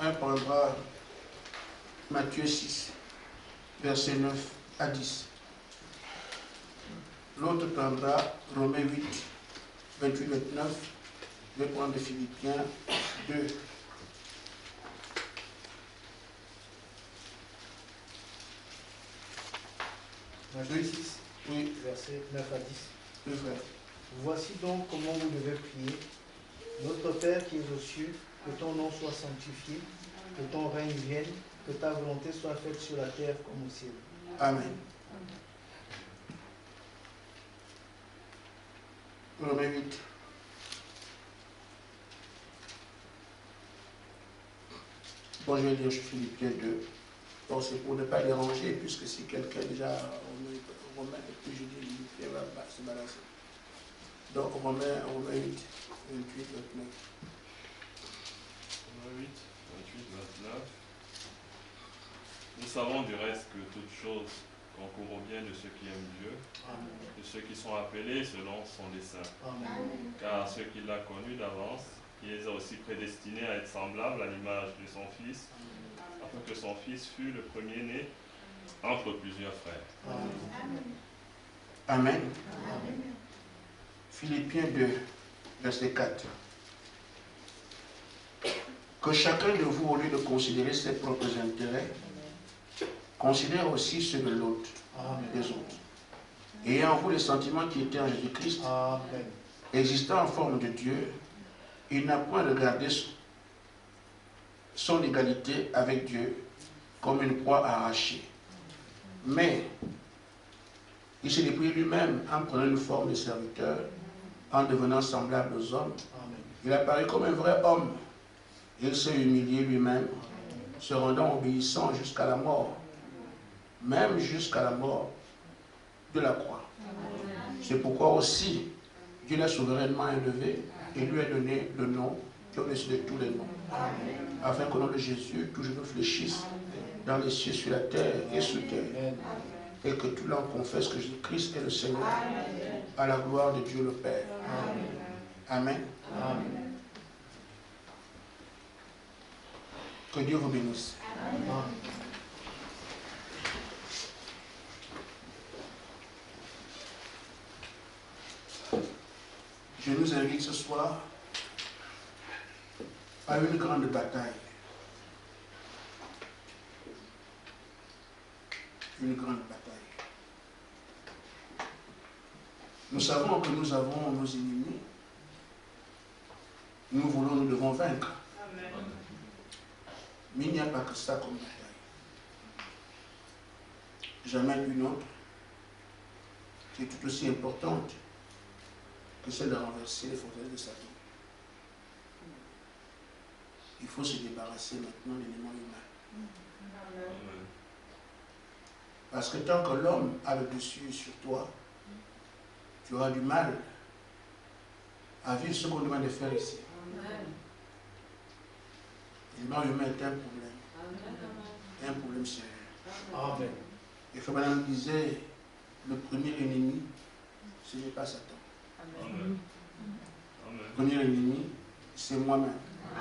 Un prendra Matthieu 6, versets 9 à 10. L'autre prendra Romains 8, 28-29. Je vais prendre Philippiens 2. Matthieu 6, Oui, versets 9 à 10. oui, frère. Voici donc comment vous devez prier. Notre Père qui est aux cieux, que ton nom soit sanctifié, que ton règne vienne, que ta volonté soit faite sur la terre comme au ciel. Amen. Romains 8. Bon, je vais lire Philippiens 2. Bon, c'est pour ne pas déranger, puisque si quelqu'un déjà Romain, et puis je dis Philippiens va se balancer. Donc Romains 8, 28, 29. Romains 8, 28, 29. Nous savons du reste que toutes choses concourent au bien de ceux qui aiment Dieu, de ceux qui sont appelés selon son dessein. Amen. Car ceux qu'il a connus d'avance, il les a aussi prédestinés à être semblables à l'image de son Fils, afin que son Fils fût le premier-né entre plusieurs frères. Amen. Philippiens 2, verset 4. Que chacun de vous, au lieu de considérer ses propres intérêts, considère aussi ceux de l'autre, des autres. Ayant en vous les sentiments qui étaient en Jésus-Christ, Amen. existant en forme de Dieu, il n'a point regardé son égalité avec Dieu comme une proie arrachée. Mais il s'est dépouillé lui-même en prenant une forme de serviteur, en devenant semblable aux hommes. Amen. Il apparut comme un vrai homme. Il s'est humilié lui-même, se rendant obéissant jusqu'à la mort, même jusqu'à la mort de la croix. C'est pourquoi aussi Dieu l'a souverainement élevé et lui a donné le nom qui est au-dessus de tous les noms, afin qu'au nom de Jésus, tout genou fléchisse dans les cieux, sur la terre et sous terre, et que tout l'homme confesse que Jésus-Christ est le Seigneur, à la gloire de Dieu le Père. Amen. Amen. Que Dieu vous bénisse. Amen. Je nous invite ce soir à une grande bataille. Une grande bataille. Nous savons que nous avons nos ennemis. Nous voulons, nous devons vaincre. Amen. Mais il n'y a pas que ça comme bataille. Jamais une autre qui est tout aussi importante que celle de renverser les forteresses de Satan. Il faut se débarrasser maintenant de l'élément humain. Amen. Parce que tant que l'homme a le dessus sur toi, tu auras du mal à vivre ce qu'on demande de faire ici. L'élément humain est un problème. Un problème sérieux. Amen. Et Frère Madame disait, le premier ennemi, ce n'est pas Satan. Amen. Amen. Le premier ennemi, c'est moi-même.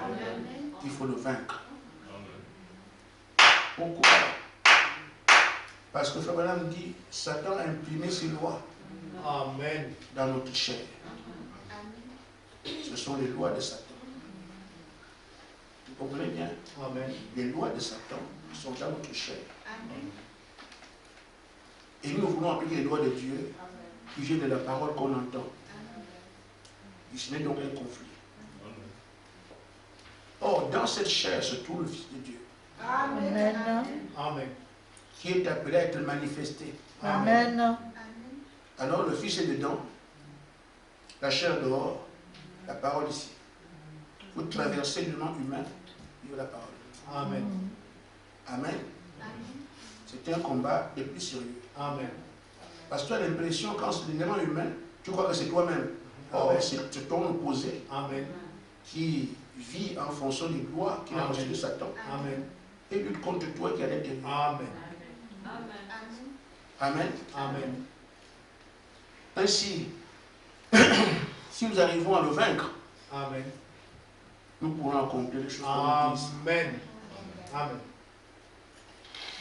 Amen. Il faut le vaincre. Amen. Pourquoi? Parce que Frère Madame dit, Satan a imprimé ses lois Amen. dans notre chair. Ce sont les lois de Satan. Vous comprenez bien? Amen. Les lois de Satan sont dans notre chair. Et nous voulons appliquer les lois de Dieu qui viennent de la parole qu'on entend. Et ce n'est donc un conflit. Or, dans cette chair se trouve le Fils de Dieu, Amen. Amen. qui est appelé à être manifesté. Amen. Alors, le Fils est dedans, la chair dehors, la parole ici. Vous traversez le monde humain, il y a la parole. Amen. Amen. C'est un combat le plus sérieux. Amen. Parce que tu as l'impression, quand c'est l'élément humain, tu crois que c'est toi-même. Or, Amen. c'est ton opposé Amen. qui vit en fonction des lois qu'il a reçues de Satan Amen. et lutte contre toi qui est à l'intérieur. Amen. Amen. Amen. Ainsi, si nous arrivons à le vaincre, Amen. nous pourrons accomplir les choses qu'on nous dit. Amen. Amen.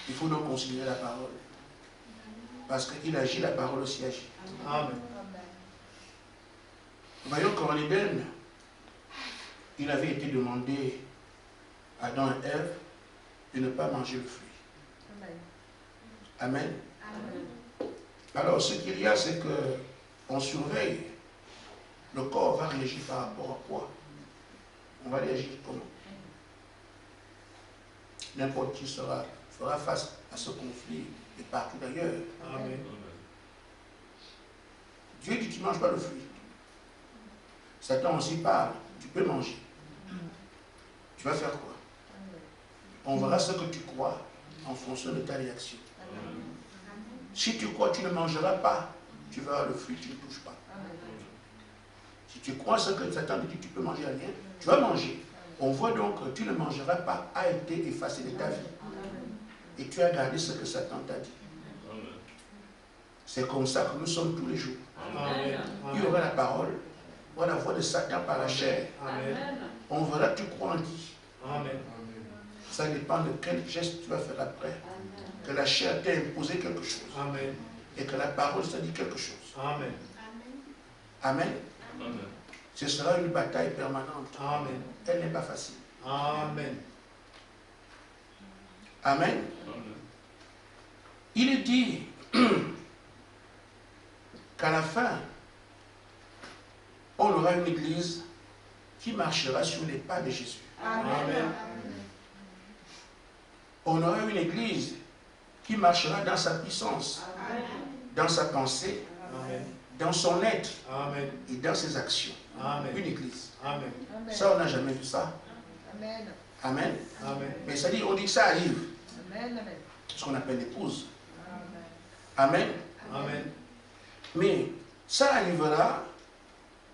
Il faut donc considérer la parole. Parce qu'il agit, la parole aussi agit. Amen. Voyons qu'en Éden, il avait été demandé à Adam et Ève de ne pas manger le fruit. Amen. Alors, ce qu'il y a, c'est qu'on surveille. Le corps va réagir par rapport à quoi? On va réagir comment? N'importe qui fera face à ce conflit et partout d'ailleurs. Amen. Dieu dit, tu ne manges pas le fruit. Satan aussi parle, tu peux manger. Tu vas faire quoi? On verra ce que tu crois en fonction de ta réaction. Si tu crois que tu ne mangeras pas, tu verras le fruit, tu ne touches pas. Si tu crois ce que Satan te dit, tu peux manger rien, tu vas manger. On voit donc que tu ne mangeras pas a été effacé de ta vie. Et tu as gardé ce que Satan t'a dit. C'est comme ça que nous sommes tous les jours. Amen. Il y aura la parole, il y aura la voix de Satan par la chair. Amen. On verra que tu crois en qui. Amen. Ça dépend de quel geste tu vas faire après. Que la chair t'a imposé quelque chose. Amen. Et que la parole t'a dit quelque chose. Amen. Amen. Amen. Ce sera une bataille permanente. Amen. Elle n'est pas facile. Amen. Amen. Amen. Il est dit qu'à la fin, on aura une église qui marchera sur les pas de Jésus. Amen. On aura une église qui marchera dans sa puissance, dans sa pensée, Amen. dans son être Amen. et dans ses actions. Amen. Une église. Amen. Ça, on n'a jamais vu ça. Amen. Amen. Amen. Mais ça dit, on dit que ça arrive. Amen. Amen. Ce qu'on appelle l'épouse. Amen. Amen. Mais ça arrivera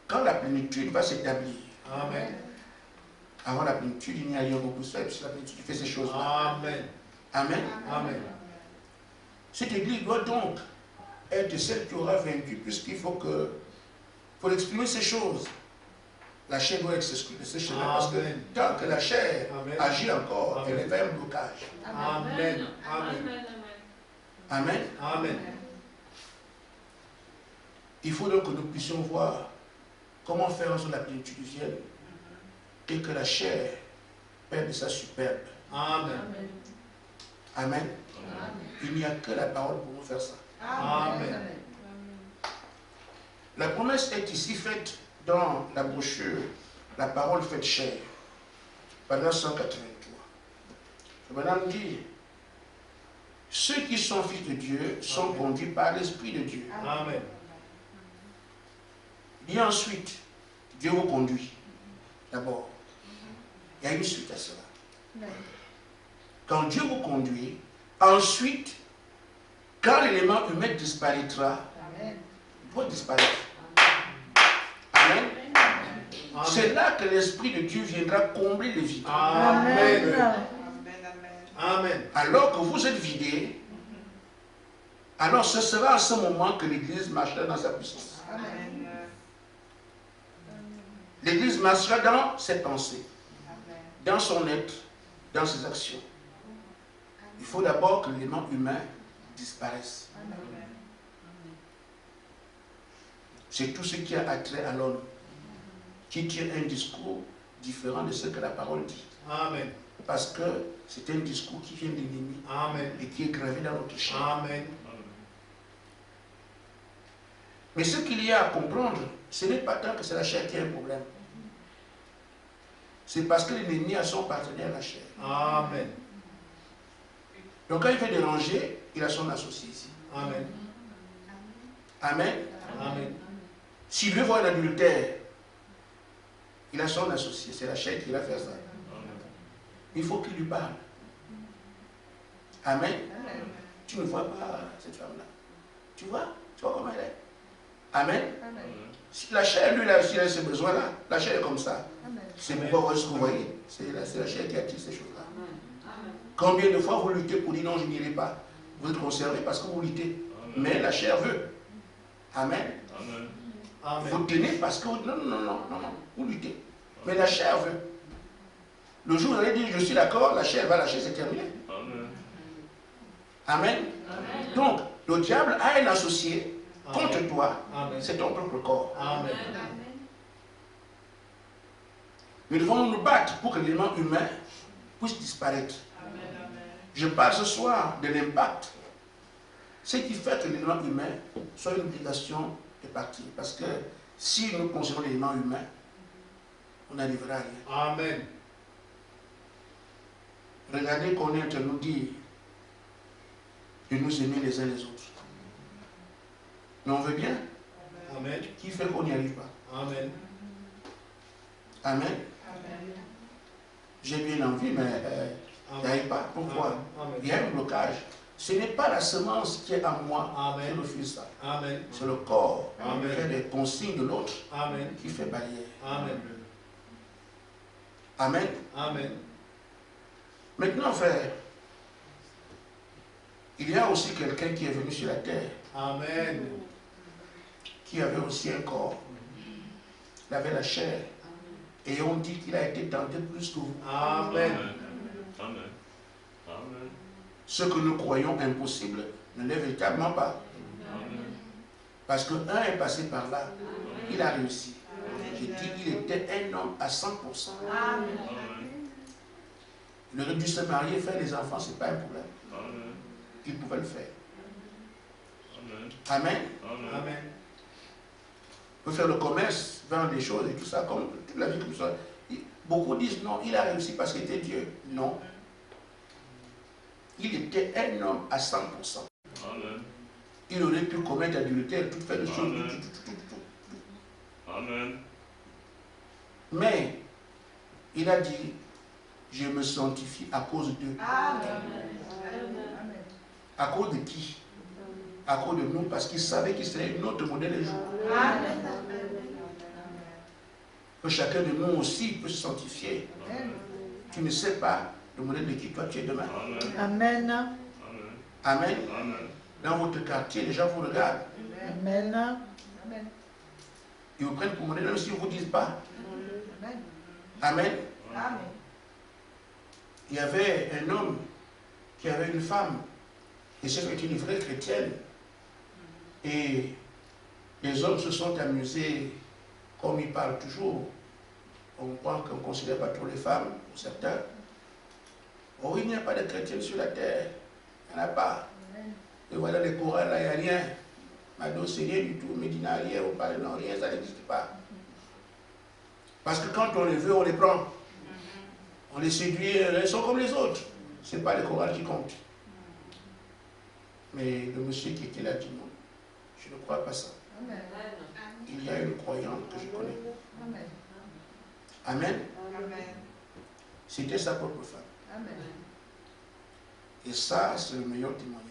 quand la plénitude va s'établir. Amen. Avant la plénitude, il n'y a rien beaucoup de ça. C'est la plénitude qui fait ces choses-là. Amen. Amen. Amen. Cette église doit donc être celle qui aura vaincu, puisqu'il faut exprimer ces choses. La chair doit être exclue de ce chemin. Parce que Amen. tant que la chair Amen. agit encore, Amen. elle est un blocage. Amen. Amen. Amen. Amen. Il faut donc que nous puissions voir comment faire sur la plénitude vienne et que la chair perde sa superbe. Amen. Amen. Il n'y a que la parole pour nous faire ça. Amen. La promesse est ici faite dans la brochure La parole faite chair, page 183. Madame dit, ceux qui sont fils de Dieu sont Amen. conduits par l'Esprit de Dieu. Amen. Et ensuite, Dieu vous conduit. D'abord, il y a une suite à cela. Quand Dieu vous conduit, ensuite, quand l'élément humain disparaîtra, il doit disparaître. Amen. C'est là que l'Esprit de Dieu viendra combler le vide. Amen. Amen. Alors que vous êtes vidé, alors ce sera à ce moment que l'Église marchera dans sa puissance. L'Église marchera dans ses pensées, dans son être, dans ses actions. Il faut d'abord que l'élément humain disparaisse. C'est tout ce qui a attrait à l'homme, qui tient un discours différent de ce que la parole dit. Amen. Parce que c'est un discours qui vient de l'ennemi Amen. et qui est gravé dans notre chair. Amen. Mais ce qu'il y a à comprendre, ce n'est pas tant que c'est la chair qui a un problème. C'est parce que l'ennemi a son partenaire, la chair. Amen. Donc quand il veut déranger, il a son associé ici. Amen. Amen. Amen. S'il veut voir l'adultère, il a son associé. C'est la chair qui va faire ça. Il faut qu'il lui parle. Amen. Tu ne vois pas cette femme-là. Tu vois comment elle est. Amen. Si la chair, lui, là, s'il a ce besoin-là, la chair est comme ça. C'est pourquoi ce que vous voyez. C'est la chair qui attire ces choses-là. Combien de fois vous luttez pour dire non, je n'irai pas. Vous êtes conservé parce que vous luttez. Mais la chair veut. Amen. Amen. Vous tenez parce que vous... Non, vous luttez. Mais la chair veut. Le jour où vous allez dire je suis d'accord, la chair va lâcher, c'est terminé. Amen. Amen. Donc, le diable a un associé contre toi, Amen. c'est ton propre corps. Amen. Nous devons nous battre pour que l'élément humain puisse disparaître. Je parle ce soir de l'impact. Ce qui fait que l'élément humain soit une obligation de partir. Parce que si nous considérons l'élément humain, on n'arrivera à rien. Amen. Regardez qu'on est en train de nous dire de nous aimer les uns les autres. Mais on veut bien. Amen. Qui fait qu'on n'y arrive pas? Amen. Amen. J'ai bien envie, mais il n'y arrive pas. Pourquoi? Amen. Il y a un blocage. Ce n'est pas la semence qui est en moi Amen. qui refuse ça. Amen. C'est le corps Amen. qui fait des consignes de l'autre Amen. qui fait barrière. Amen. Amen. Amen. Maintenant, frère, il y a aussi quelqu'un qui est venu sur la terre, Amen. qui avait aussi un corps. Il avait la chair. Et on dit qu'il a été tenté plus que vous. Amen. Amen. Amen. Ce que nous croyons impossible ne l'est véritablement pas. Amen. Parce qu'un est passé par là. Il a réussi. J'ai dit qu'il était un homme à 100%. Amen. Il aurait dû se marier, faire des enfants, ce n'est pas un problème. Amen. Il pouvait le faire. Amen. Amen. Amen. Amen. Il peut faire le commerce, vendre des choses et tout ça, comme toute la vie comme ça. Beaucoup disent non, il a réussi parce qu'il était Dieu. Non. Il était un homme à 100%. Amen. Il aurait pu commettre adultère, tout faire de choses. Amen. Amen. Mais il a dit, je me sanctifie à cause d'eux. À cause de qui? À cause de nous, parce qu'il savait qu'il serait notre modèle un jour. Que chacun de nous aussi peut se sanctifier. Tu ne sais pas le modèle de qui toi tu es demain. Amen. Amen. Amen. Amen. Dans votre quartier, les gens vous regardent. Amen. Ils vous prennent pour modèle, même s'ils ne vous disent pas. Amen. Il y avait un homme qui avait une femme, et c'était une vraie chrétienne. Et les hommes se sont amusés, comme ils parlent toujours. On croit qu'on ne considère pas trop les femmes, pour certains. Oh, il n'y a pas de chrétienne sur la terre. Il n'y en a pas. Et voilà les chorales, là, il n'y a rien. Mado, c'est rien du tout. Médina, rien. On parle, non, rien, ça n'existe pas. Parce que quand on les veut, on les prend. On les séduit, ils sont comme les autres. Ce n'est pas les chorales qui comptent. Mais le monsieur qui était là dit non, je ne crois pas ça. Il y a une croyante que je connais. Amen. C'était sa propre femme. Et ça, c'est le meilleur témoignage.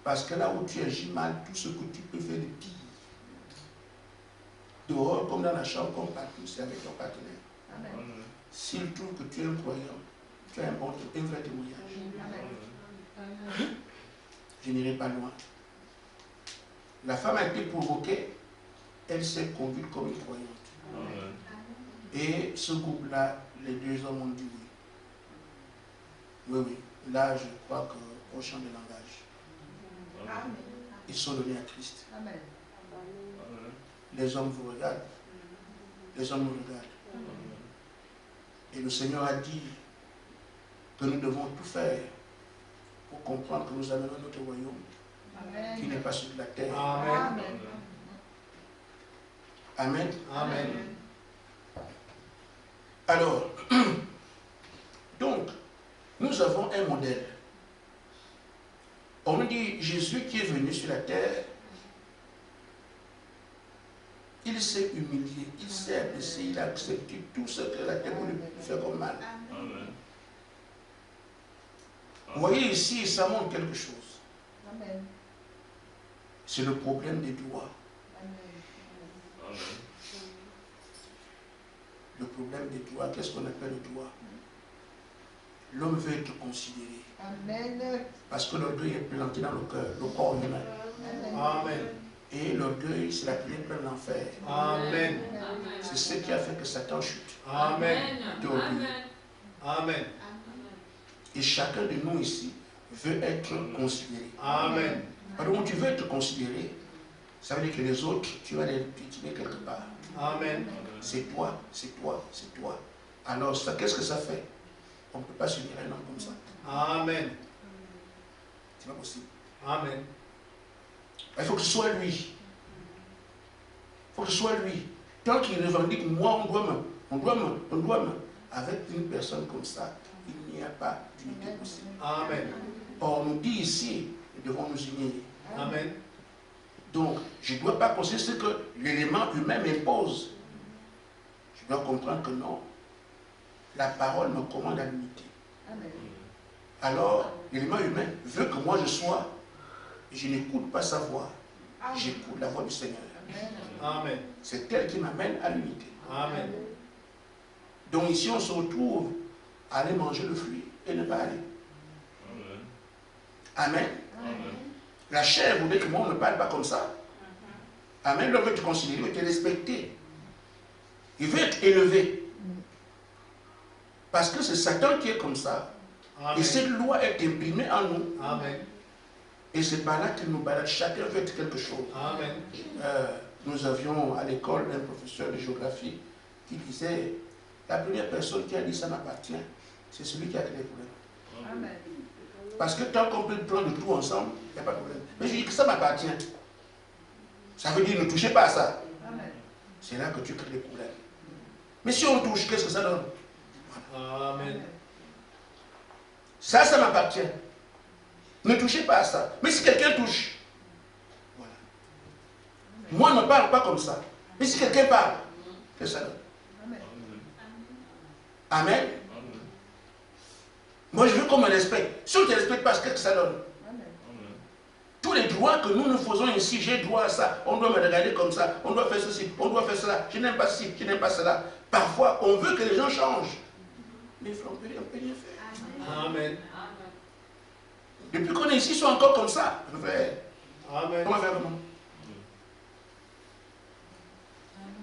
Parce que là où tu agis mal, tout ce que tu peux faire de pire, dehors comme dans la chambre, comme partout, c'est avec ton partenaire. S'il trouve que tu es un croyant, tu as un vrai témoignage. Je n'irai pas loin. La femme a été provoquée, elle s'est conduite comme une croyante. Amen. Et ce couple-là, les deux hommes ont dit oui. Oui, oui. Là, je crois qu'au champ de langage, Amen. ils sont donnés à Christ. Amen. Les hommes vous regardent. Les hommes nous regardent. Et le Seigneur a dit que nous devons tout faire pour comprendre que nous amenons notre royaume qui n'est pas sur la terre. Amen. Amen. Amen. Alors, donc, nous avons un modèle. On nous dit Jésus qui est venu sur la terre, il s'est humilié, il s'est abaissé, il a accepté tout ce que la terre voulait lui faire comme mal. Amen. Vous voyez ici, ça montre quelque chose. Amen. C'est le problème des doigts. Amen. Le problème des doigts, qu'est-ce qu'on appelle le doigt? L'homme veut être considéré. Amen. Parce que l'orgueil est planté dans le cœur, le corps humain. Amen. Et l'orgueil, c'est la clé pleine de l'enfer. Amen. C'est ce qui a fait que Satan chute. Amen. d'orgueil. Amen. Et chacun de nous ici veut être considéré. Amen. Alors, tu veux être considéré, ça veut dire que les autres, tu vas les piétiner quelque part. Amen. C'est toi, c'est toi, c'est toi. Alors, ça, qu'est-ce que ça fait? On ne peut pas s'unir un homme comme ça. Amen. C'est pas possible. Amen. Il faut que ce soit lui. Il faut que ce soit lui. Tant qu'il revendique, moi, on doit me. Avec une personne comme ça, il n'y a pas d'unité possible. Amen. Or, on nous dit ici, nous devons nous unir. Amen. Donc, je ne dois pas considérer ce que l'élément humain m'impose. Je dois comprendre que non. La parole me commande à l'unité. Alors, l'élément humain veut que moi je sois. Je n'écoute pas sa voix. J'écoute la voix du Seigneur. Amen. C'est elle qui m'amène à l'unité. Amen. Donc ici, on se retrouve à aller manger le fruit et ne pas aller. Amen. Amen. La chair voulait que moi, on ne parle pas comme ça. Amen. L'homme veut te considérer, il veut te respecter. Il veut être élevé. Parce que c'est Satan qui est comme ça. Amen. Et cette loi est imprimée en nous. Amen. Et c'est par là qu'il nous balade. Chacun veut être quelque chose. Amen. Nous avions à l'école un professeur de géographie qui disait, la première personne qui a dit ça m'appartient, c'est celui qui a créé les problèmes. Amen. Parce que tant qu'on peut prendre tout ensemble, il n'y a pas de problème. Mais je dis que ça m'appartient. Ça veut dire ne touchez pas à ça. Amen. C'est là que tu crées les problèmes. Mais si on touche, qu'est-ce que ça donne? Amen. Ça m'appartient. Ne touchez pas à ça. Mais si quelqu'un touche, voilà. Moi, ne parle pas comme ça. Mais si quelqu'un parle, qu'est-ce que ça donne? Amen. Amen. Moi, je veux qu'on me respecte. Si on ne te respecte pas, qu'est-ce que ça donne? Amen. Tous les droits que nous faisons ici, j'ai droit à ça. On doit me regarder comme ça. On doit faire ceci. On doit faire cela. Je n'aime pas ci. Je n'aime pas cela. Parfois, on veut que les gens changent. Mais on peut rien faire. Amen. Depuis qu'on est ici, ils sont encore comme ça. Amen. Comment faire comment?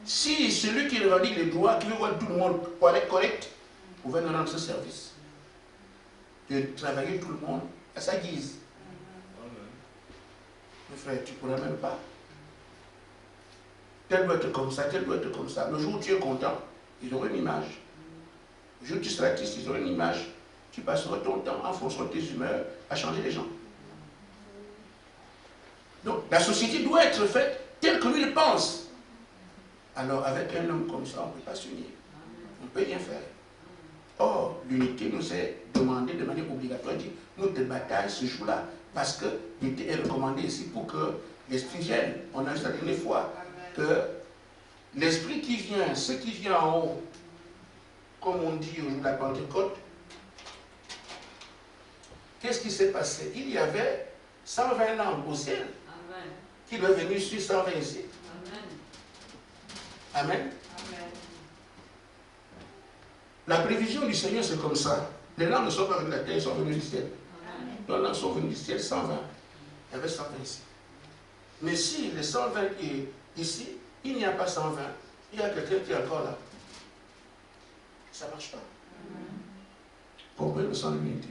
Si celui qui revendique les droits, qui veut voir tout le monde correct, pouvait nous rendre ce service. De travailler tout le monde à sa guise. Mes frères, tu ne pourras même pas. Tel doit être comme ça, tel doit être comme ça. Le jour où tu es content, ils auront une image. Le jour où tu seras triste, ils auront une image. Tu passeras ton temps en fonction de tes humeurs à changer les gens. Donc, la société doit être faite telle que lui le pense. Alors, avec un homme comme ça, on ne peut pas s'unir. On ne peut rien faire. Or, l'unité nous est demandée de manière obligatoire. Notre bataille ce jour-là, parce que l'unité est recommandée ici pour que l'esprit vienne. On a vu la dernière fois que l'esprit qui vient, ce qui vient en haut, comme on dit au jour de la Pentecôte, qu'est-ce qui s'est passé? Il y avait 120 langues au ciel qui doivent venir sur 120 ici. Amen. La prévision du Seigneur, c'est comme ça. Les langues ne sont pas venues de la terre, elles sont venues du ciel. Les langues sont venues du ciel, 120. Il y avait 120 ici. Mais si les 120 est ici, il n'y a pas 120. Il y a quelqu'un qui est encore là. Ça ne marche pas. Comprenez le sens de l'unité.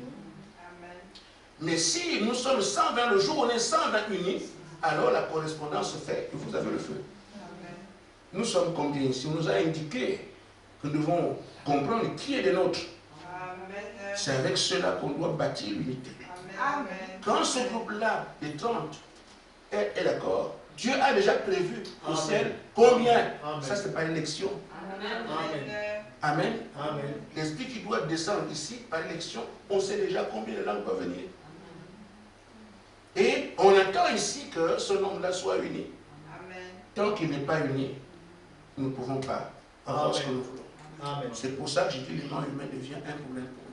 Mais si nous sommes 120 le jour où on est 120 unis, alors la correspondance se fait et vous avez le feu. Nous sommes combien ici? On nous a indiqué que nous devons comprendre qui est des nôtres. C'est avec cela qu'on doit bâtir l'unité. Quand ce groupe-là, les 30, est d'accord, Dieu a déjà prévu au ciel combien? Ça, c'est pas élection. Amen. Amen. L'esprit qui doit descendre ici par élection, on sait déjà combien de langues peuvent venir. Et on attend ici que ce nombre-là soit uni. Tant qu'il n'est pas uni, nous ne pouvons pas avoir ce que nous voulons. Amen. C'est pour ça que j'ai dit que l'union humaine devient un problème pour nous.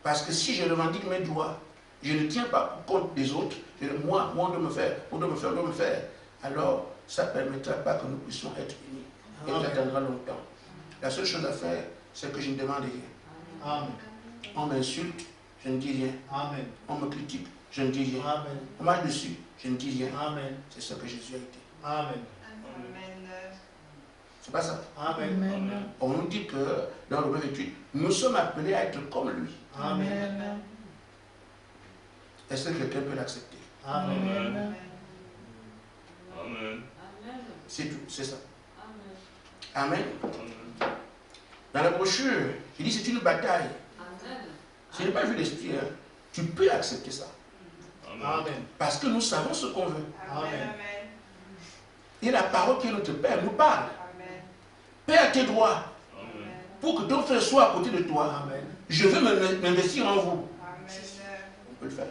Parce que si je revendique mes droits, je ne tiens pas compte des autres, moi, on doit me faire, on doit me faire, alors ça ne permettra pas que nous puissions être unis. Et nous attendra longtemps. La seule chose à faire, c'est que je ne demande rien. Amen. On m'insulte, je ne dis rien. Amen. On me critique, je ne dis rien. Amen. On marche dessus, je ne dis rien. Amen. C'est ce que Jésus a été. Amen. C'est pas ça. Amen. Amen. On nous dit que dans le 28, nous sommes appelés à être comme lui. Amen. Est-ce que quelqu'un peut l'accepter? Amen. Amen. Amen. C'est tout, c'est ça. Amen. Amen. Dans la brochure, il dit c'est une bataille. Ce n'est pas vu l'esprit. Hein. Tu peux accepter ça. Amen. Amen. Parce que nous savons ce qu'on veut. Amen. Et la parole qui est notre Père nous parle. Père tes droits Amen. pour que ton frère soit à côté de toi. Amen. Je veux m'investir en vous. On peut le faire.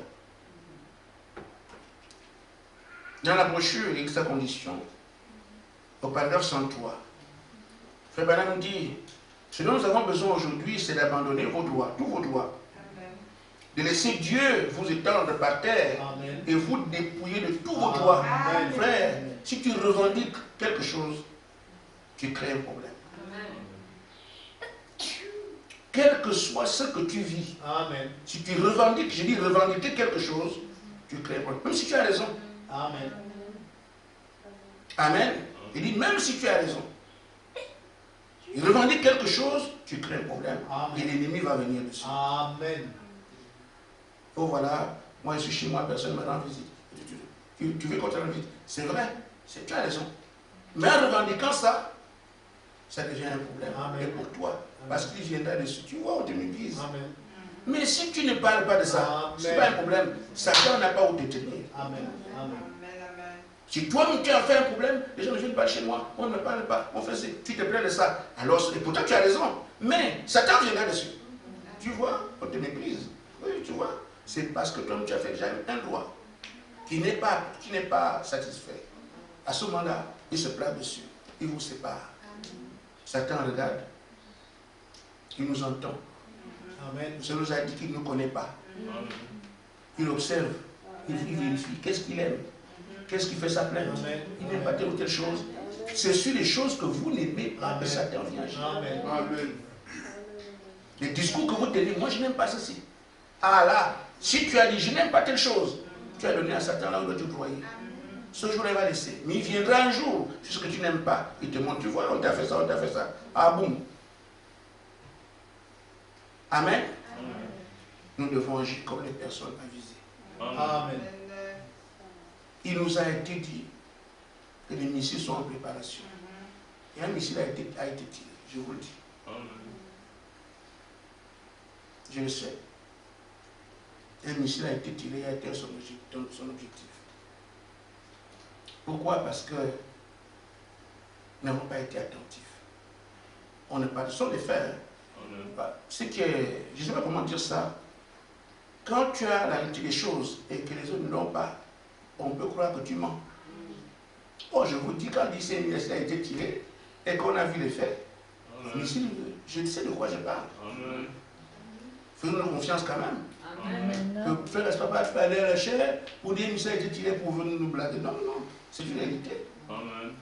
Dans la brochure, il y a sa condition. Au paragraphe 103. Frère Branham nous dit, ce dont nous avons besoin aujourd'hui, c'est d'abandonner vos droits, tous vos droits. De laisser Dieu vous étendre par terre Amen. et vous dépouiller de tous vos droits. Amen. Frère, si tu revendiques quelque chose, tu crées un problème. Quel que soit ce que tu vis, Amen. si tu revendiques, je dis revendiquer quelque chose, tu crées un problème. Même si tu as raison. Amen. Amen. Il dit même si tu as raison. Il revendique quelque chose, tu crées un problème. Amen. Et l'ennemi va venir dessus. Amen. Oh voilà, moi je suis chez moi, personne ne me rend visite. Tu veux qu'on te rende visite? C'est vrai, tu as raison. Mais en revendiquant ça, ça devient un problème. Amen. Et pour toi, Amen. parce qu'il viendra dessus. Tu vois, on te médise. Amen. Mais si tu ne parles pas de ça, Amen. ce n'est pas un problème. Satan n'a pas où te tenir. Amen. Amen. Si toi-même tu as fait un problème, les gens ne viennent pas chez moi, on ne me parle pas, on fait ça, tu te plains de ça. Alors, et pourtant tu as raison. Mais Satan viendra dessus. Tu vois, on te méprise. Oui, tu vois. C'est parce que toi-même tu as fait déjà un droit qui n'est pas satisfait. À ce moment-là, il se plaint dessus. Il vous sépare. Satan regarde. Il nous entend. Amen. Il nous a dit qu'il ne nous connaît pas. Amen. Il observe. Il vérifie. Qu'est-ce qu'il aime? Qu'est-ce qui fait sa plainte? Amen. Il n'aime pas telle ou telle chose. C'est sur les choses que vous n'aimez pas que Amen. Satan vient agir. Amen. Amen. Les discours que vous tenez, moi je n'aime pas ceci. Ah là, si tu as dit je n'aime pas telle chose, tu as donné à Satan là où tu croyais. Ce jour-là, il va laisser. Mais il viendra un jour, c'est ce que tu n'aimes pas. Il te montre, tu vois, on t'a fait ça, on t'a fait ça. Ah boum. Amen. Nous devons agir comme les personnes avisées. Amen. Il nous a été dit que les missiles sont en préparation. Et un missile a été tiré, je vous le dis. Amen. Je le sais. Un missile a été tiré et a atteint son objectif. Pourquoi? Parce que nous n'avons pas été attentifs. On n'est pas sur les faits. Ce qui est, je ne sais pas comment dire ça. Quand tu as la réalité des choses et que les autres ne l'ont pas, on peut croire que tu mens. Oh, je vous dis, quand le missile a été tiré et qu'on a vu les faits, le missile, je sais de quoi je parle. Amen. Faisons-nous confiance quand même. Amen. Que frère, n'est-ce pas aller à la chair pour dire que le missile a été tiré pour venir nous blaguer. Non, non, c'est une réalité. Amen.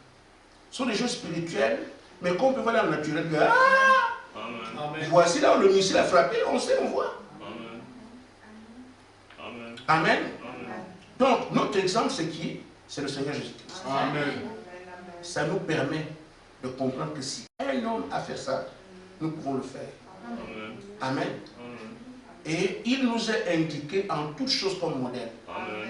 Ce sont des choses spirituelles, mais qu'on peut voir dans le naturel. Ah, Amen. Amen. voici là où le missile a frappé, on sait, on voit. Amen. Amen. Amen. Amen. Donc, notre exemple, c'est qui? C'est le Seigneur Jésus-Christ. Amen. Ça nous permet de comprendre que si un homme a fait ça, nous pouvons le faire. Amen. Amen. Amen. Et il nous a indiqué en toutes choses comme modèle. Amen.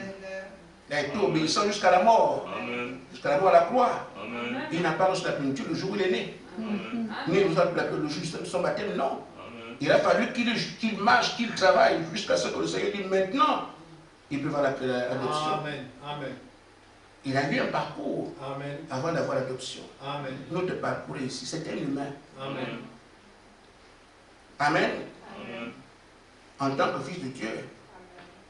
Il a été obéissant jusqu'à la mort, Amen. jusqu'à la mort à la croix. Amen. Il n'a pas reçu la plénitude le jour où il est né. Amen. Ni le jour de son baptême, non. Amen. Il a fallu qu'il marche, qu'il travaille jusqu'à ce que le Seigneur dit maintenant, il peut avoir l'adoption. Amen. Amen. Il a eu un parcours Amen. avant d'avoir l'adoption. Amen. Notre parcours ici, c'était un humain. Amen. Amen. Amen. En tant que fils de Dieu,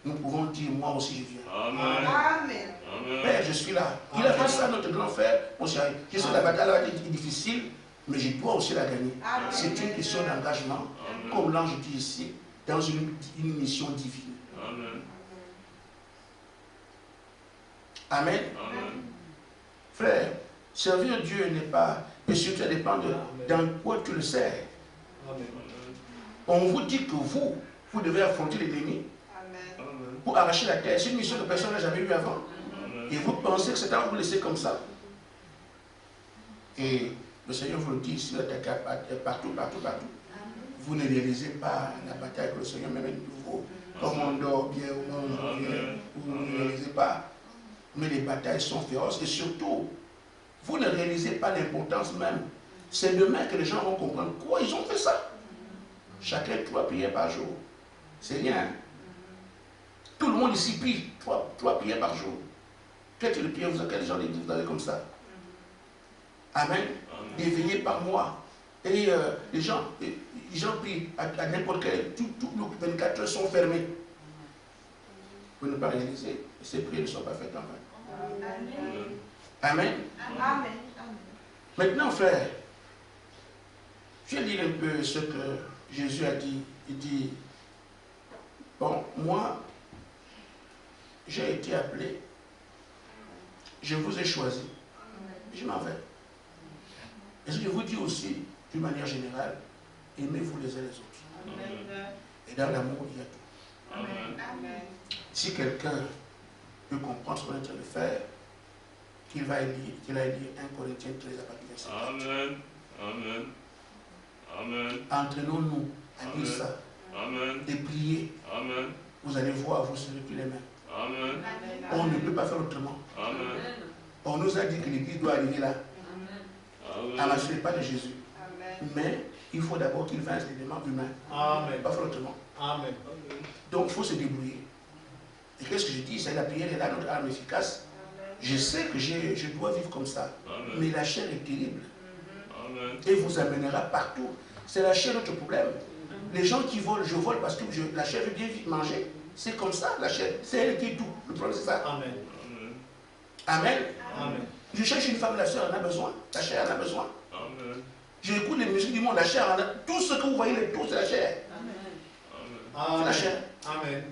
nous pouvons dire, moi aussi je viens. Amen. Amen. Père, je suis là. Il a fait ça, notre grand frère, mon chéri. Je sais que la bataille là est difficile, mais je dois aussi la gagner. C'est une question d'engagement, Amen. comme l'ange dit ici, dans une mission divine. Amen. Amen. Amen. Frère, servir Dieu n'est pas, et surtout ça dépend de dans quoi tu le sers. Amen. On vous dit que vous devez affronter l'ennemi Amen. pour arracher la terre. C'est une mission que personne n'a jamais eue avant. Amen. Et vous pensez que c'est à vous laisser comme ça. Et Le Seigneur vous le dit ici, partout, partout, partout. Vous ne réalisez pas la bataille que le Seigneur mène de vous. Comme on dort bien ou on mange bien, vous ne réalisez pas. Mais les batailles sont féroces et surtout, vous ne réalisez pas l'importance même. C'est demain que les gens vont comprendre quoi ils ont fait ça. Chacun 3 prières par jour. C'est rien. Tout le monde ici prie 3 prières par jour. Quelles prières vous avez gens vous avez comme ça? Amen. Éveillé par moi. Et les gens prient à n'importe quel. Tous les 24 heures sont fermés. Vous ne pas réaliser. Ces prières ne sont pas faites en vain. Amen. Amen. Maintenant, frère, je vais lire un peu ce que Jésus a dit. Il dit, bon, moi, j'ai été appelé, je vous ai choisi, je m'en vais. Et je vous dis aussi, d'une manière générale, aimez-vous les uns les autres. Amen. Et dans l'amour, il y a tout. Amen. Si quelqu'un peut comprendre ce qu'on est en train de faire, qu'il aille lire 1 Corinthiens 13 à partir de 5. Amen. Amen. Amen. Entraînons-nous à lire ça. Amen. Et prier. Amen. Vous allez voir, vous serez plus les mêmes. Amen. On ne peut pas faire autrement. Amen. On nous a dit que l'Église doit arriver là, à marcher pas de Jésus. Mais il faut d'abord qu'il fasse les éléments humains. Amen. Pas faire autrement. Amen. Donc il faut se débrouiller. Et qu'est-ce que je dis? C'est la prière est là, notre arme efficace. Je sais que je dois vivre comme ça. Amen. Mais la chair est terrible. Amen. Et vous amènera partout. C'est la chair notre problème. Les gens qui volent, je vole parce que la chair veut bien vite manger. C'est comme ça, la chair. C'est elle qui est tout. Le problème, c'est ça. Amen. Amen. Amen. Je cherche une femme, la chair en a besoin. La chair en a besoin. Amen. J'écoute les musiques du monde, la chair en a. Tout ce que vous voyez, les tours, c'est la chair. C'est la chair. Amen.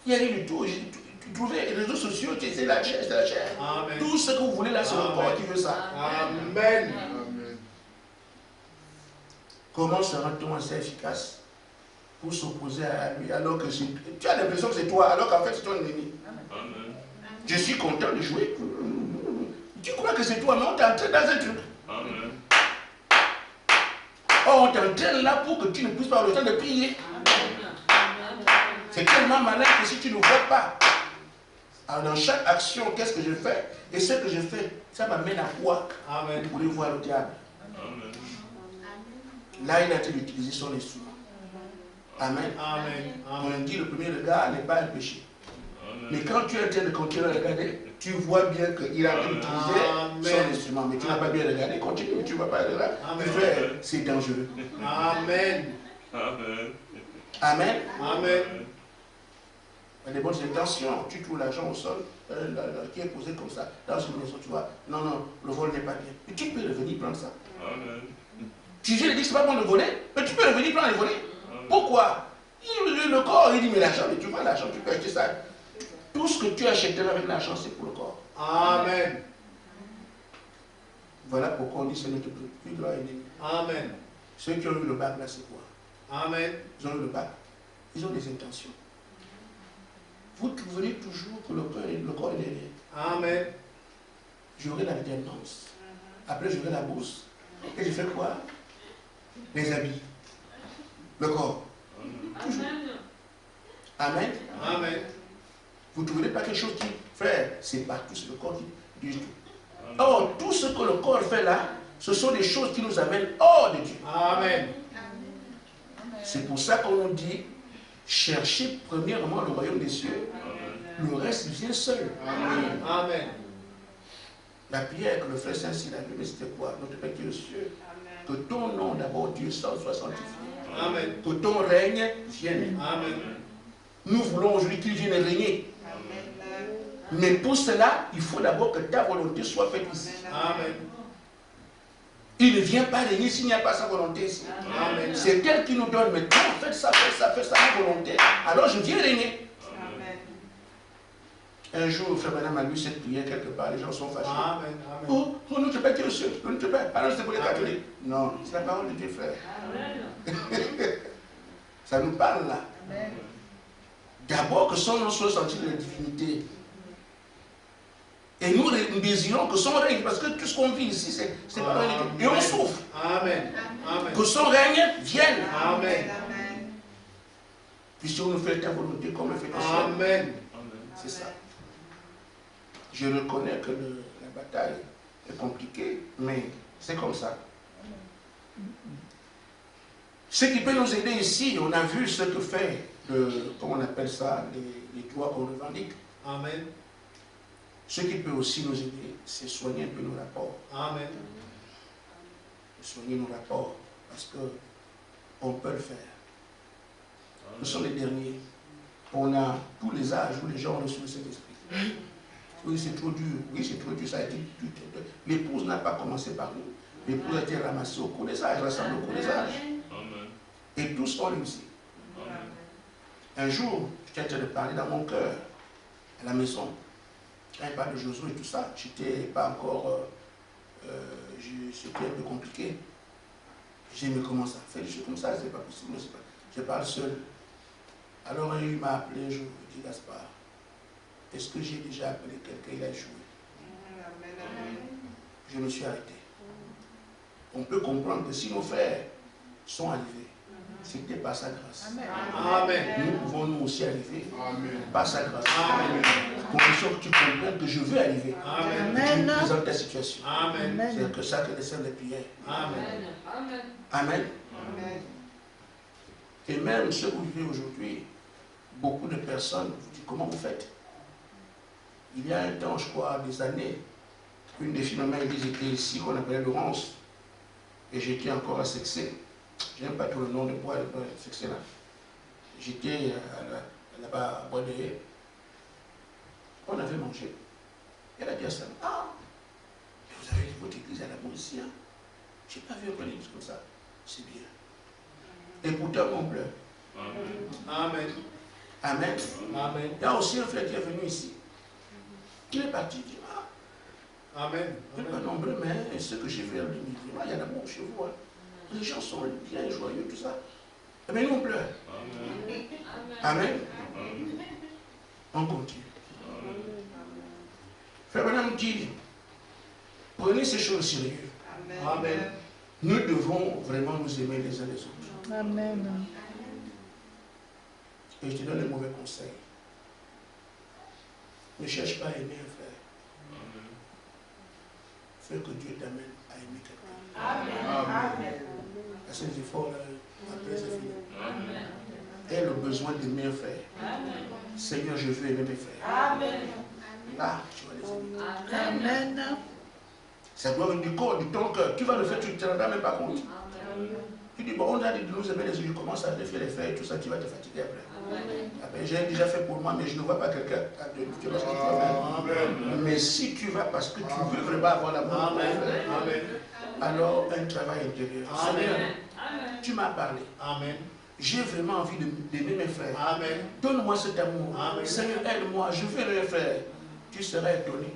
Il y a rien du tout. Tu trouvais les réseaux sociaux, c'est la chair, c'est la chair. Amen. Tout ce que vous voulez là, c'est le corps qui veut ça. Amen. Comment sera-t-on assez efficace pour s'opposer à lui alors que tu as l'impression que c'est toi, alors qu'en fait c'est ton ennemi. Amen. Je suis content de jouer. Tu crois que c'est toi, mais on t'entraîne dans un truc. Amen. Oh, on t'entraîne là pour que tu ne puisses pas avoir le temps de prier. C'est tellement malin que si tu ne vois pas, alors dans chaque action, qu'est-ce que je fais? Et ce que je fais, ça m'amène à quoi? Amen. Pour aller voir le diable. Amen. Là, il a été d'utiliser son instrument. Amen. Amen. On dit le premier regard n'est pas un péché. Amen. Mais quand tu es en train de continuer à regarder, tu vois bien qu'il a utilisé son instrument. Mais tu n'as pas bien regardé, continue, tu ne vas pas regarder. Frère, c'est dangereux. Amen. Amen. Amen. Amen. Il y a des bonnes intentions. Tu trouves l'argent au sol, qui est posé comme ça, dans une maison, tu vois. Non, non, le vol n'est pas bien. Mais tu peux revenir prendre ça. Amen. Tu dis que c'est pas bon de voler, mais tu peux revenir prendre et voler. Pourquoi? Le corps, il dit, mais l'argent, mais tu vois l'argent, tu peux acheter ça. Tout ce que tu achèteras avec l'argent, c'est pour le corps. Amen. Voilà pourquoi on dit c'est notre plus grand ennemi. Amen. Ceux qui ont eu le bac, là, c'est quoi? Amen. Ils ont eu le bac. Ils ont des intentions. Vous trouverez toujours que le corps est derrière. Amen. J'aurai la dépendance. Après, j'aurai la bourse. Et je fais quoi? Les habits. Le corps. Toujours. Amen. Amen. Vous ne trouverez pas quelque chose qui... Frère, c'est partout, c'est le corps qui dit tout. Or, tout ce que le corps fait là, ce sont des choses qui nous amènent hors de Dieu. Amen. C'est pour ça qu'on nous dit, cherchez premièrement le royaume des cieux. Le reste vient seul. Amen. Amen. La prière que le frère Saint-Cyr a mais c'était quoi? Notre Père qui est aux cieux. Que ton nom d'abord, Dieu, soit sanctifié. Amen. Que ton règne vienne. Amen. Nous voulons aujourd'hui qu'il vienne régner. Mais pour cela, il faut d'abord que ta volonté soit faite ici. Amen. Il ne vient pas régner s'il n'y a pas sa volonté ici. Amen. C'est elle qui nous donne maintenant, faites ça, ma volonté. Alors je viens régner. Un jour, frère Madame a lu cette prière quelque part, les gens sont fâchés. Amen. Oh, notre Père qui est au ciel, notre Père. Alors c'est pour les catholiques. Non, c'est la parole de Dieu, frère. Ça nous parle là. D'abord que son nom soit senti de la divinité. Et nous désirons que son règne, parce que tout ce qu'on vit ici, c'est pas règne. Et on souffre. Amen. Amen. Que son règne vienne. Amen. Puisqu'on nous fait ta volonté comme elle fait le ciel. Amen. C'est ça. Je reconnais que la bataille est compliquée, mais c'est comme ça. Ce qui peut nous aider ici, on a vu ce que fait, comment on appelle ça, les droits qu'on revendique. Amen. Ce qui peut aussi nous aider, c'est soigner un peu nos rapports. Amen. Soigner nos rapports, parce qu'on peut le faire. Nous sommes les derniers. On a tous les âges où les gens ont reçu le Saint-Esprit. Oui, c'est trop dur. Oui, c'est trop dur. Ça a été dur. L'épouse n'a pas commencé par nous. L'épouse a été ramassée au cours des âges, rassemblée au cours des âges. Et tous ont réussi. Un jour, j'étais en train de parler dans mon cœur, à la maison. Quand il parle de Josué et tout ça, j'étais pas encore. C'était un peu compliqué. J'ai dit, mais comment ça fait des choses comme ça? C'est pas possible. Je parle seul. Alors il m'a appelé un jour, il dit, Gaspard, est-ce que j'ai déjà appelé quelqu'un, il a échoué? Je me suis arrêté. On peut comprendre que si nos frères sont arrivés, c'était par sa grâce. Amen. Nous pouvons nous aussi arriver par sa grâce. Amen. Condition que tu comprennes que je veux arriver. Amen. Que tu me présentes ta situation. Amen. C'est que ça que les sœurs les prières. Amen. Amen. Et même ce que vous vivez aujourd'hui, beaucoup de personnes vous disent comment vous faites. Il y a un temps, je crois, des années, une des filles de ma mère était ici, qu'on appelait Laurence, et j'étais encore à Sexé. Je n'aime pas tout le nom de bois de Sexé là. J'étais là-bas à Bois-de-Haye. On avait mangé. Elle a dit à sa mère, ah, vous avez votre église à la bourre ici, hein? Je n'ai pas vu une église comme ça. C'est bien. Et pourtant, on pleure. Amen. Amen. Amen. Il y a aussi un frère qui est venu ici. Il est parti, il dit, ah, Amen. il n'est pas nombreux, mais ce que j'ai vu à l'unité, il y a l'amour chez vous. Hein. Les gens sont bien joyeux, tout ça. Mais nous, on pleure. Amen. On continue. Frère Branham dit, prenez ces choses au sérieux. Amen. Nous devons vraiment nous aimer les uns les autres. Amen. Et je te donne un mauvais conseil. Ne cherche pas à aimer un frère. Fais que Dieu t'amène à aimer quelqu'un. Amen. À ces efforts-là, après c'est fini. Aie le besoin d'aimer un frère. Seigneur, je veux aimer mes frères. Amen. Là, tu vas les aimer. Amen. Ça doit venir du corps, du ton cœur. Tu vas le faire, tu ne te rendras même pas compte. Tu dis, bon, on a dit de nous aimer les yeux, je commence à défier les frères et tout ça, tu vas te fatiguer après. Après, j'ai déjà fait pour moi, mais je ne vois pas quelqu'un. Tu vas ce que tu vas faire. Mais si tu vas parce que tu veux vraiment avoir l'amour, alors un travail intérieur. Seigneur, tu m'as parlé. Amen. J'ai vraiment envie d'aimer mes frères. Amen. Donne-moi cet amour. Amen. Seigneur, aide-moi. Je veux aimer mes frères. Tu seras étonné.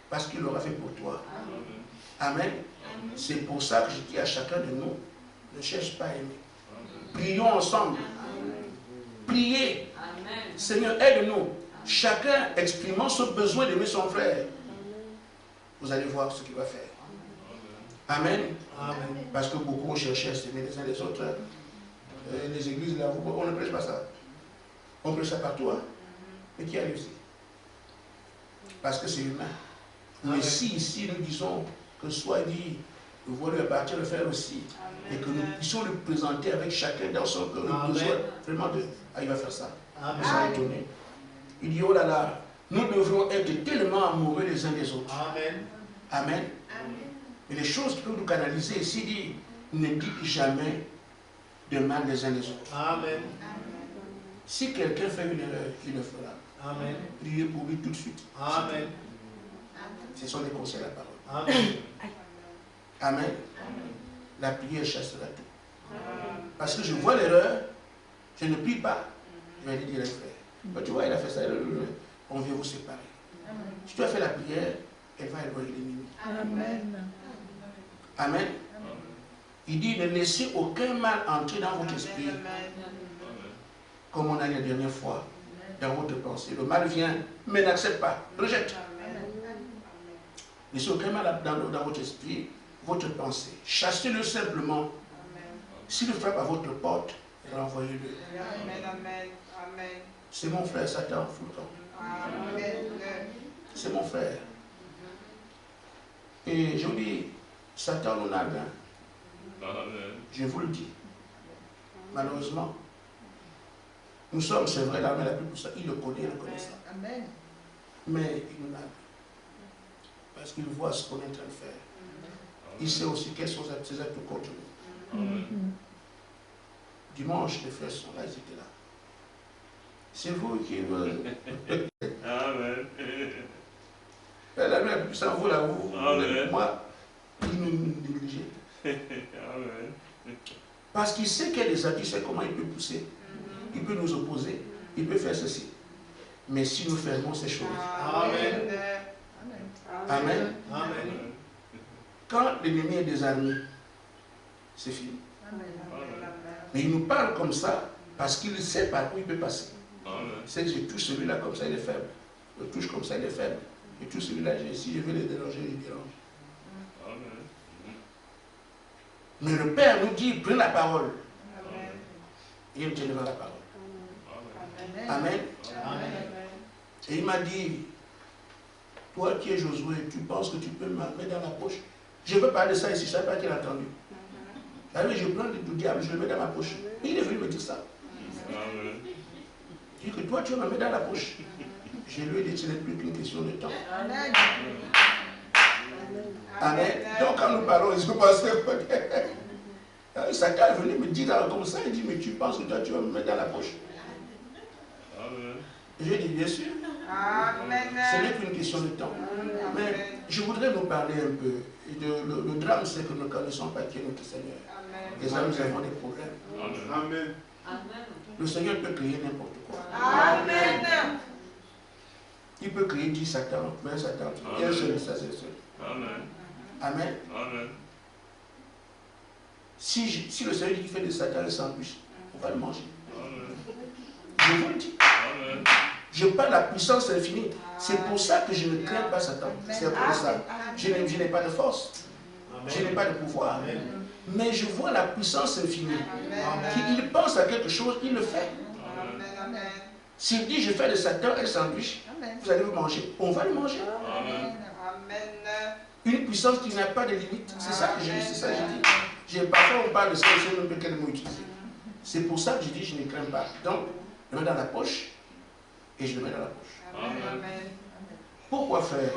Parce qu'il l'aura fait pour toi. Amen. C'est pour ça que je dis à chacun de nous, ne cherche pas à aimer. Prions ensemble. Priez. Seigneur, aide-nous. Chacun exprimant ce besoin d'aimer son frère. Vous allez voir ce qu'il va faire. Amen. Amen. Parce que beaucoup ont cherché à s'aimer les uns les autres. Les églises, là, on ne prêche pas ça. On prêche ça partout. Hein? Mais qui a réussi? Parce que c'est humain. Mais si ici nous disons que soit dit, nous voulons lui appartient le faire aussi, et que nous puissions le présenter avec chacun dans son cœur, le besoin vraiment de. Ah, il va faire ça. Vous serez étonné. Il dit, oh là là, nous devrons être tellement amoureux les uns des autres. Amen. Amen. Et les choses qui peuvent nous canaliser, ici dit, ne dites jamais de mal les uns les autres. Amen. Si quelqu'un fait une erreur, il le fera. Amen. Priez pour lui tout de suite. Amen. Ce sont des conseils à la parole. Amen. Amen. La prière chassera tout. Parce que je vois l'erreur, je ne prie pas, je vais lui dire, frère. Mais tu vois, il a fait ça, on vient vous séparer. Si tu as fait la prière, elle va éloigner l'ennemi. Amen. Amen. Il dit, ne laissez aucun mal entrer dans votre esprit. Comme on a dit la dernière fois. dans votre pensée. Le mal vient, mais n'accepte pas, rejette. Laissez aucun mal dans votre esprit, votre pensée. Chassez-le simplement. S'il frappe à votre porte, renvoyez-le. C'est mon frère Satan, tout le temps. C'est mon frère. Et je vous dis, Satan nous a bien. Je vous le dis. Malheureusement, nous sommes, c'est vrai, l'armée la plus puissante. Il le connaît ça. Mais il nous a bien. Parce qu'il voit ce qu'on est en train de faire. Il sait aussi quels sont ses actes contre nous. Dimanche, les frères sont là, ils étaient là. C'est vous qui vous... Amen. La puissance, vous là, vous. Amen. Moi, il nous néglige. Amen. Parce qu'il sait qu'il y a des actes, il sait comment il peut pousser. Il peut nous opposer. Il peut faire ceci. Mais si nous fermons ces choses. Amen. Amen. Amen. Quand l'ennemi est désarmé, c'est fini. Mais il nous parle comme ça parce qu'il sait par où il peut passer. Il sait que je touche celui-là comme ça, il est faible. Je touche comme ça, il est faible. Je touche celui-là, si je veux les déranger, je les dérange. Mais le Père nous dit, prenez la parole. Et il me tient devant la parole. Amen. Et il m'a dit, toi qui es Josué, tu penses que tu peux me mettre dans la poche? Je veux parler de ça ici, je ne savais pas qu'il a entendu. Alors je prends le diable, je le mets dans ma poche. Et il est venu me dire ça. Il dit que toi tu vas me mettre dans la poche. Je lui ai dit, ce n'est plus qu'une question de temps. Amen. Amen. Donc quand nous parlons, il se passe Satan est venu me dire comme ça, il dit, mais tu penses que toi tu vas me mettre dans la poche? Je lui ai dit, bien sûr. Ce n'est qu'une question de temps. Mais je voudrais nous parler un peu. Le drame, c'est que nous ne connaissons pas qui est notre Seigneur. Et ça, nous avons des problèmes. Amen. Le Seigneur peut créer n'importe quoi. Amen. Il peut créer 10 Satan, 20 Satan. Il y a un seul, ça c'est le seul. Amen. Si le Seigneur dit qu'il fait des Satan et sandwich, on va le manger. Je vous le dis. Je parle de la puissance infinie. C'est pour ça que je ne crains pas Satan. C'est pour ça. Je n'ai pas de force. Je n'ai pas de pouvoir. Mais je vois la puissance infinie. Il pense à quelque chose, il le fait. S'il dit je fais de Satan un sandwich, vous allez vous manger. On va le manger. Une puissance qui n'a pas de limite. C'est ça que je dis. Parfois on parle de ça, je ne sais même pas quel mot utiliser. C'est pour ça que je dis je ne crains pas. Donc, je le mets dans la poche et je le mets dans la poche. Pourquoi faire?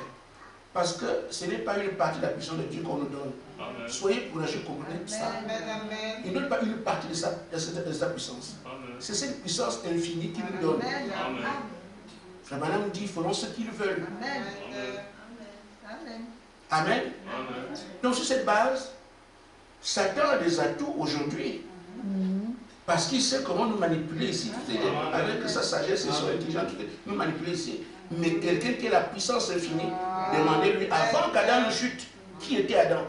Parce que ce n'est pas une partie de la puissance de Dieu qu'on nous donne. Soyez courageux, comprenez ça. Il ne donne pas une partie de sa puissance. C'est cette puissance infinie qu'il nous donne. Frère Branham dit, feront ce qu'ils veulent. Amen. Donc sur cette base, Satan a des atouts aujourd'hui. Parce qu'il sait comment nous manipuler ici. Avec sa sagesse et son intelligence, nous manipuler ici. Mais quelqu'un qui a la puissance infinie, demandez-lui, avant qu'Adam ne chute, qui était Adam?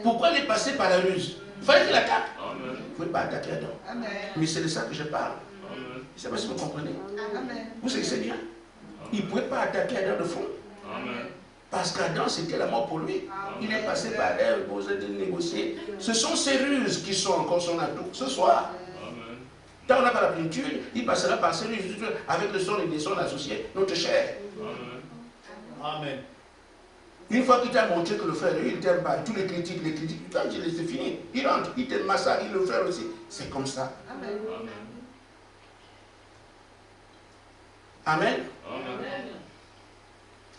Pourquoi il est passé par la ruse? Il fallait qu'il attaque. Vous ne pouvez pas attaquer Adam. Mais c'est de ça que je parle. Je ne sais pas si vous comprenez. Vous savez bien. Il ne pouvait pas attaquer Adam de fond. Parce qu'Adam, c'était la mort pour lui. Il est passé par elle, vous avez négocié. Ce sont ces ruses qui sont encore son atout. Ce soir, quand on n'a pas la plénitude, il passera par ces ruses avec le son et les sons associés, notre chair. Amen. Une fois qu'il t'a montré que le frère, lui, il ne t'aime pas, tous les critiques, quand c'est fini, il rentre, il t'aime ça, il le frère aussi. C'est comme ça. Amen.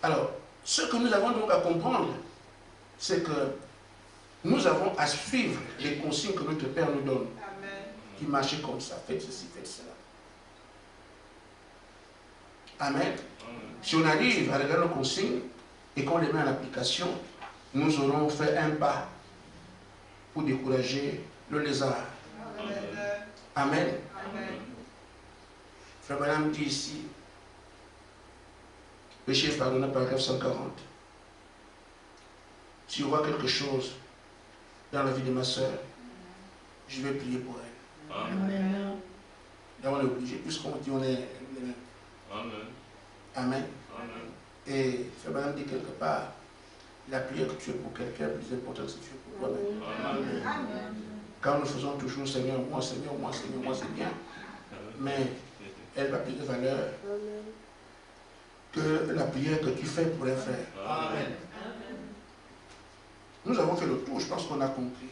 Alors, ce que nous avons donc à comprendre, c'est que nous avons à suivre les consignes que notre Père nous donne. Qui marchent comme ça, faites ceci, faites cela. Amen. Si on arrive à regarder nos consignes et qu'on les met en application, nous aurons fait un pas pour décourager le lézard. Amen. Frère Branham dit ici, péché pardonné, paragraphe 140. Si on voit quelque chose dans la vie de ma soeur, je vais prier pour elle. Amen. Là, on est obligé, puisqu'on dit on est Amen. Amen. Amen. Amen. Et Frère Branham dit quelque part, la prière que tu fais pour quelqu'un est plus importante que tu fais pour toi-même. Amen. Amen. Quand nous faisons toujours Seigneur, moi, Seigneur, moi, Seigneur, moi, c'est bien. Mais elle va plus de valeur que la prière que tu fais pour un frère. Amen. Nous avons fait le tour, je pense qu'on a compris.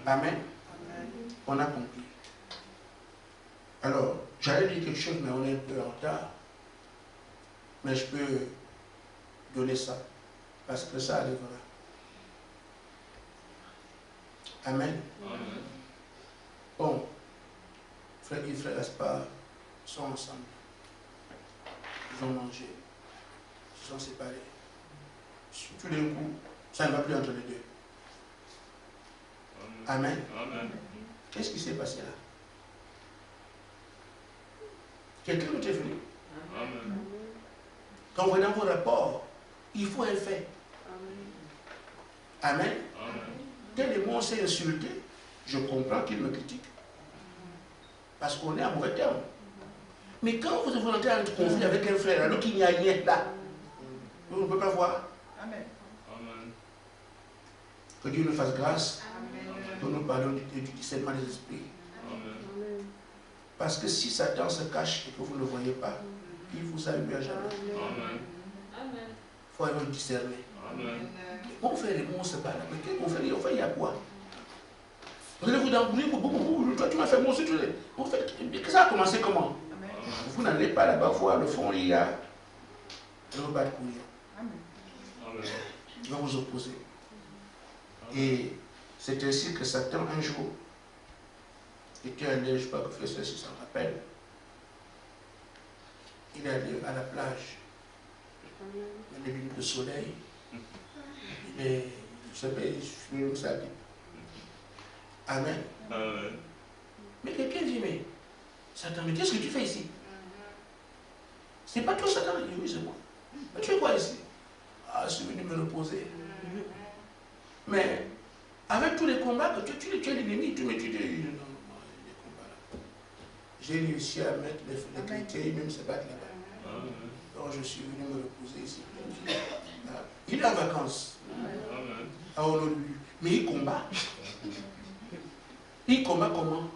Amen. Amen. On a compris. Alors, j'allais dire quelque chose, mais on est un peu en retard. Mais je peux donner ça, parce que ça arrivera. Amen. Amen. Bon, frère et frère Gaspard sont ensemble. Ils ont mangé. Ils se sont séparés. Tout d'un coup, ça ne va plus entre les deux. Amen. Amen. Qu'est-ce qui s'est passé là? Quelqu'un nous est venu. Amen. Quand vous voyez dans vos rapports, il faut un fait. Amen. Amen. Tellement on s'est insulté, je comprends qu'il me critique. Parce qu'on est à mauvais terme. Mais quand vous êtes volontaire à être conflit avec un frère, alors qu'il n'y a rien là, vous ne pouvez pas voir. Amen. Amen. Que Dieu nous fasse grâce, Amen. que nous parlons du discernement des esprits. Amen. Parce que si Satan se cache et que vous ne le voyez pas, il vous a eu à jamais. Amen. Il faut avoir discerner. Amen. Mon frère et moi, on se bat là. Mais qu'est-ce qu'on fait? Enfin, il y a quoi? Vous allez vous dembrouiller, toi tu m'as fait mon sujet. Que ça a commencé comment? Vous n'allez pas là-bas voir le fond, il y a le rebat de couillon. Amen. Il va vous opposer. Et c'est ainsi que Satan, un jour, était allé, je ne sais pas que frère si s'en rappelle, il est allé à la plage. Il est venu de soleil. Il est, je sais pas, il fume comme ça. Amen. Amen. Mais quelqu'un dit, mais Satan, mais qu'est-ce que tu fais ici? C'est pas toi Satan? Il dit, oui, c'est moi. Mais tu fais quoi ici? Ah, je suis venu me reposer. Mais avec tous les combats que tu es l'ennemi, tu me dis, non, les combats là. J'ai réussi à mettre les chrétiens, même se battre là-bas. Donc je suis venu me reposer ici. Il est en vacances. Amen. À Honolulu. Mais il combat. Il combat comment?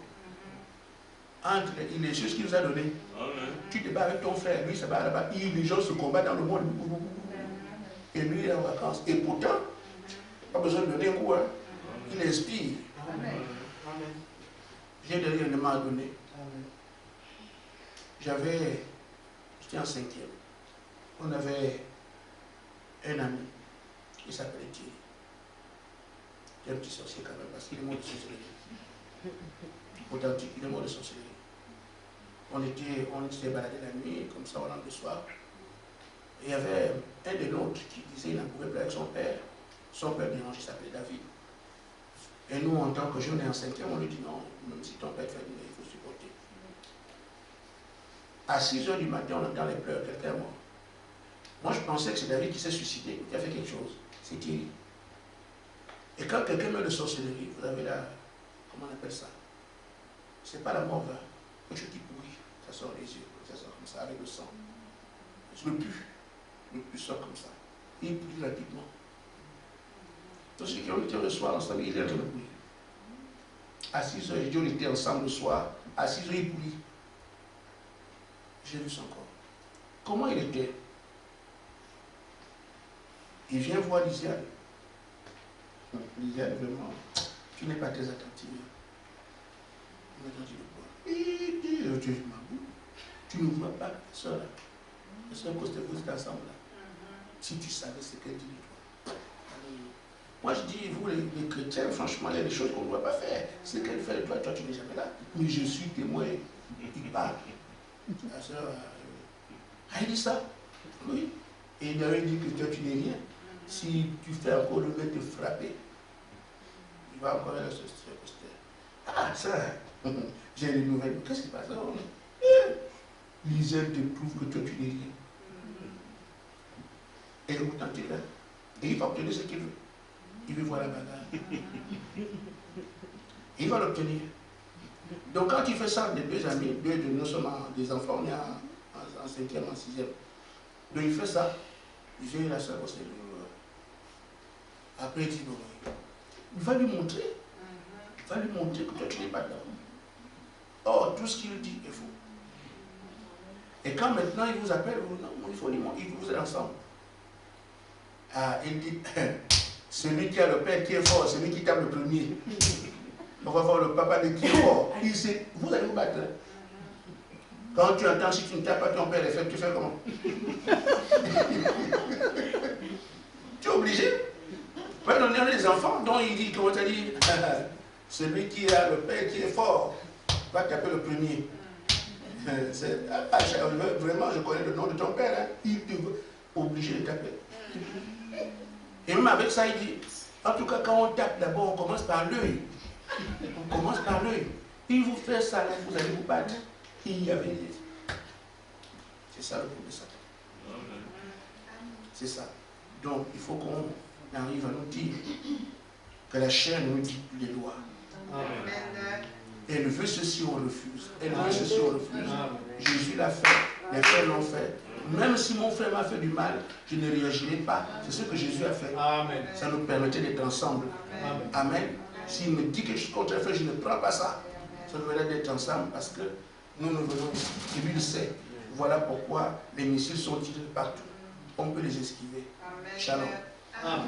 Entre les choses qu'il nous a données. Amen. Tu te bats avec ton frère, lui se bat là-bas. Les gens se combattent dans le monde. Et lui il est en vacances. Et pourtant, pas besoin de donner un coup. Hein. Il inspire. Amen. J'ai donné un élément à donner. Amen. J'étais en 5e. On avait un ami, il s'appelait Thierry. Il est un petit sorcier quand même, parce qu'il est mort de sorcellerie. Authentique, il est mort de sorcellerie. On s'était baladé la nuit, comme ça, on rentre le soir. Et il y avait un des nôtres qui disait qu'il n'en pouvait plus avec son père. Son père dérangeait, il s'appelait David. Et nous, en tant que jeunes et en 5e, on lui dit non, même si ton père te fait du il faut supporter. À 6h du matin, on entend les pleurs, quelqu'un est mort. Moi, je pensais que c'est David qui s'est suicidé, qui a fait quelque chose. C'est Thierry. Et quand quelqu'un meurt de sorcellerie, vous avez la... Comment on appelle ça? C'est pas la mort, là. Quelque chose qui pourrit. Ça sort les yeux, ça sort comme ça, avec le sang. Le pu sort comme ça. Il pourrit rapidement. Tous ceux qui ont été le soir ensemble, il est en train de pourrir. À 6h, j'ai dit, on était ensemble le soir. À 6h, il pourrit. J'ai vu son corps. Comment il était? Il vient voir Lisiane. Lisiane, vraiment, tu n'es pas très attentive. Il m'a dit de quoi? Tu ne vois pas, soeur là. La soeur Coste, vous êtes ensemble là. Si tu savais ce qu'elle dit de toi. Moi je dis, vous les chrétiens, franchement, il y a des choses qu'on ne doit pas faire. Ce qu'elle fait de toi, toi tu n'es jamais là. Mais je suis témoin. Il parle. La soeur, elle dit ça. Oui. Et il avait dit que toi tu n'es rien. Si tu fais encore le mec te frapper, il va encore aller sur ce poster. Ah, ça, j'ai des nouvelles. Qu'est-ce qui se passe? Lisiane te prouve que toi tu n'es rien. Et il vous tente là. Et il va obtenir ce qu'il veut. Il veut voir la bagarre. Il va l'obtenir. Donc quand tu fais ça, les deux amis, deux de nous sommes des enfants, on est en 5e, en 6e. Donc il fait ça, il vient la soeur au Seigneur. Après il dit, bon, il va lui montrer. Il va lui montrer que toi tu n'es pas là. Or, tout ce qu'il dit est faux. Et quand maintenant il vous appelle, non, il faut lui montrer, vous êtes ensemble. Ah, il dit, celui qui a le père qui est fort, celui qui tape le premier. On va voir le papa de qui est fort. Il sait, vous allez vous battre. Quand tu entends, si tu ne tapes pas ton père, tu fais comment? Tu es obligé. Maintenant, on a des enfants dont il dit, comment tu as dit, celui qui a le père qui est fort va taper le premier. Vraiment, je connais le nom de ton père. Hein. Il est obligé de taper. Et même avec ça, il dit, en tout cas, quand on tape d'abord, on commence par l'œil. On commence par l'œil. Il vous fait ça, là, vous allez vous battre. Il y avait dit. C'est ça le problème de Satan. C'est ça. Donc, il faut qu'on arrive à nous dire que la chair nous dit les lois. Amen. Elle veut ceci, on refuse. Elle veut ceci, on refuse. Jésus l'a fait, les frères l'ont fait. Même si mon frère m'a fait du mal, je ne réagirai pas. C'est ce que Jésus a fait. Amen. Ça nous permettait d'être ensemble. Amen. Amen. S'il me dit quelque chose contre un frère, je ne prends pas ça. Ça nous permet d'être ensemble parce que nous venons ici. Et lui le sait. Voilà pourquoi les missiles sont tirés partout. On peut les esquiver. Shalom. Amen.